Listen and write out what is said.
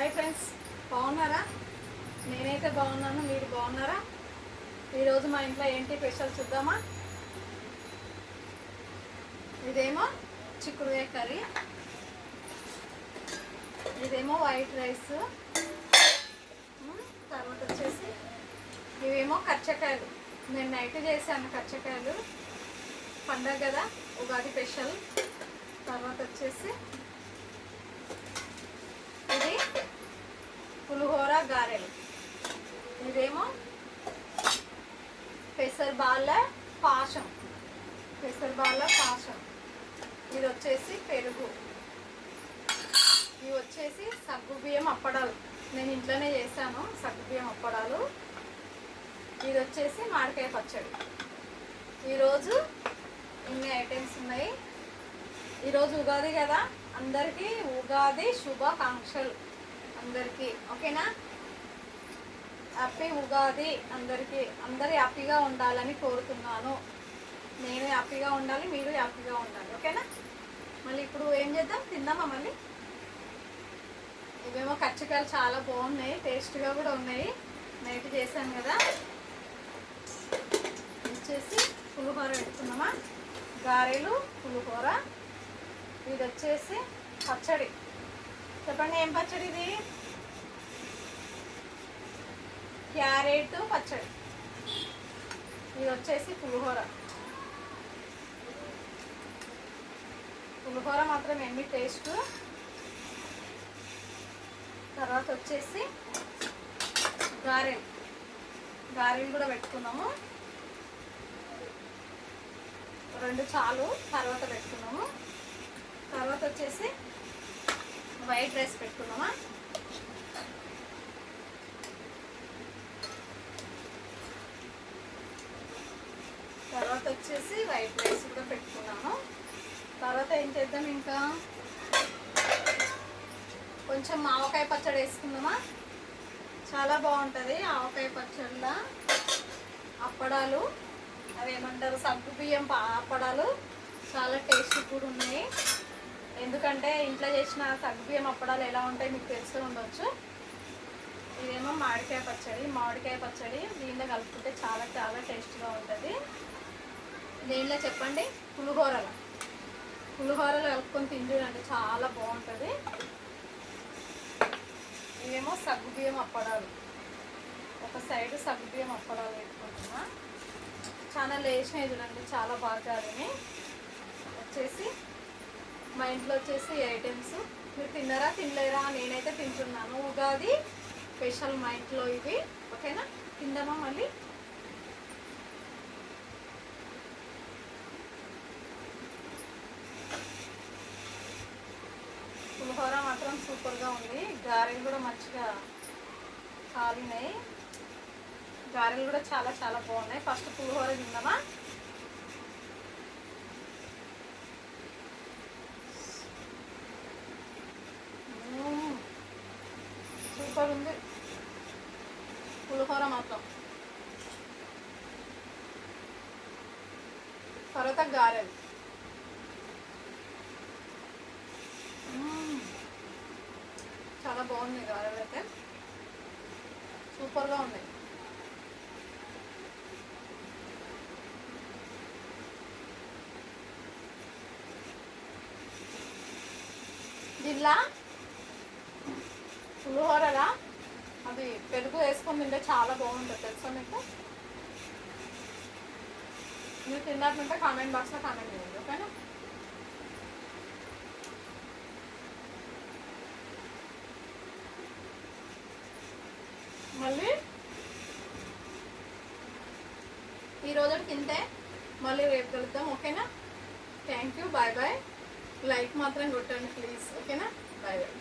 Hi friends, బాగున్నారా? నేనైతే బాగున్నాను. మీరు బాగున్నారా? ఈరోజు మా ఇంట్లో ఏంటి స్పెషల్ చూద్దామా? ఇదేమో చిక్కుడుకాయ కర్రీ, ఇదేమో వైట్ రైస్, తర్వాత వచ్చేసి ఇవేమో కచ్చకాయలు. నేను నైట్ చేశాను కచ్చకాయలు, పండగ కదా, ఉగాది స్పెషల్. తర్వాత వచ్చేసి ఇది పులిహోర గారెలు, ఇదేమో పెసరబాళ్ళ పాశం, ఇది వచ్చేసి పెరుగు, ఇవి వచ్చేసి సగ్గుబియ్యం అప్పడాలు. నేను ఇంట్లోనే చేశాను సగ్గుబియ్యం అప్పడాలు. ఇది వచ్చేసి మామిడికాయ పచ్చడి. ఈరోజు ఇన్ని ఐటమ్స్ ఉన్నాయి. ఈరోజు ఉగాది కదా, అందరికీ ఉగాది శుభాకాంక్షలు అందరికీ. ఓకేనా? హ్యాపీ ఉగాది అందరికీ. అందరూ హ్యాపీగా ఉండాలని కోరుతున్నాను. నేను హ్యాపీగా ఉండాలి, మీరు హ్యాపీగా ఉండాలి. ఓకేనా? మళ్ళీ ఇప్పుడు ఏం చేద్దాం, తిందామా మళ్ళీ? ఇవేమో కచ్చకాయలు చాలా బాగున్నాయి, టేస్ట్గా కూడా ఉన్నాయి. నైట్ చేశాను కదా. వచ్చేసి పులిహోర పెట్టుకున్నామా, గారెలు, పులిహోర. ఇది వచ్చేసి పచ్చడి. చెప్పండి, ఏం పచ్చడి ఇది? క్యారెట్ పచ్చడి. ఇది వచ్చేసి పులిహోర మాత్రం ఎన్ని టేస్ట్. తర్వాత వచ్చేసి గారెలు కూడా పెట్టుకున్నాము. 2 చాలు, తర్వాత పెట్టుకున్నాము. తర్వాత వచ్చేసి వైట్ రైస్ పెట్టుకున్నామా. తర్వాత వచ్చేసి వైట్ రైస్ కూడా పెట్టుకున్నాము. తర్వాత ఏం చేద్దాం, ఇంకా కొంచెం ఆవకాయ పచ్చడి వేసుకుందామా. చాలా బాగుంటుంది ఆవకాయ పచ్చడిలో. అప్పడాలు, అవి ఏమంటారు, సగ్గుబియ్యం అప్పడాలు, చాలా టేస్టీ కూడా ఉన్నాయి. ఎందుకంటే ఇంట్లో చేసిన సగ్గుబియ్యం అప్పడాలు ఎలా ఉంటాయి మీకు తెలిసి ఉండవచ్చు. ఇదేమో మామిడికాయ పచ్చడి. దీనిలో కలుపుకుంటే చాలా చాలా టేస్ట్గా ఉంటుంది. దీనిలో చెప్పండి, పులిహోరలో కలుపుకొని తింటుందంటే చాలా బాగుంటుంది. ఇవేమో సగ్గుబియ్యం అప్పడాలు. ఒక సైడు సగ్గుబియ్యం అప్పడాలు పెట్టుకుంటున్నా. చాలా లేచినాయి చూడండి, చాలా బాగా. అది వచ్చేసి మా ఇంట్లో వచ్చేసి ఐటమ్స్. మీరు తిన్నారా తినలేరా? నేనైతే తింటున్నాను. ఉగాది స్పెషల్ మా ఇంట్లో ఇవి. ఓకేనా? తిందామా మళ్ళీ? పులిహోర మాత్రం సూపర్గా ఉంది. గారెలు కూడా మంచిగా కాలినాయి. గారెలు కూడా చాలా చాలా బాగున్నాయి. ఫస్ట్ పులిహోర తిందామా. సూపర్ ఉంది పులిహోర మాత్రం. తర్వాత గారెలు చాలా బాగున్నాయి. గారెలు అయితే సూపర్గా ఉన్నాయి. దీనిలా పులిహోరలా అది పెరుగు వేసుకొని తింటే చాలా బాగుంటుంది. తెలుసా మీకు? మీరు తిన్నట్టుంటే కామెంట్ బాక్స్లో కామెంట్ చేయండి. ఓకేనా? మళ్ళీ ఈరోజు తింటే మళ్ళీ రేపు కలుద్దాం. ఓకేనా? Thank you, bye bye. Like మాత్రం కొట్టండి ప్లీజ్. ఓకేనా? Bye bye.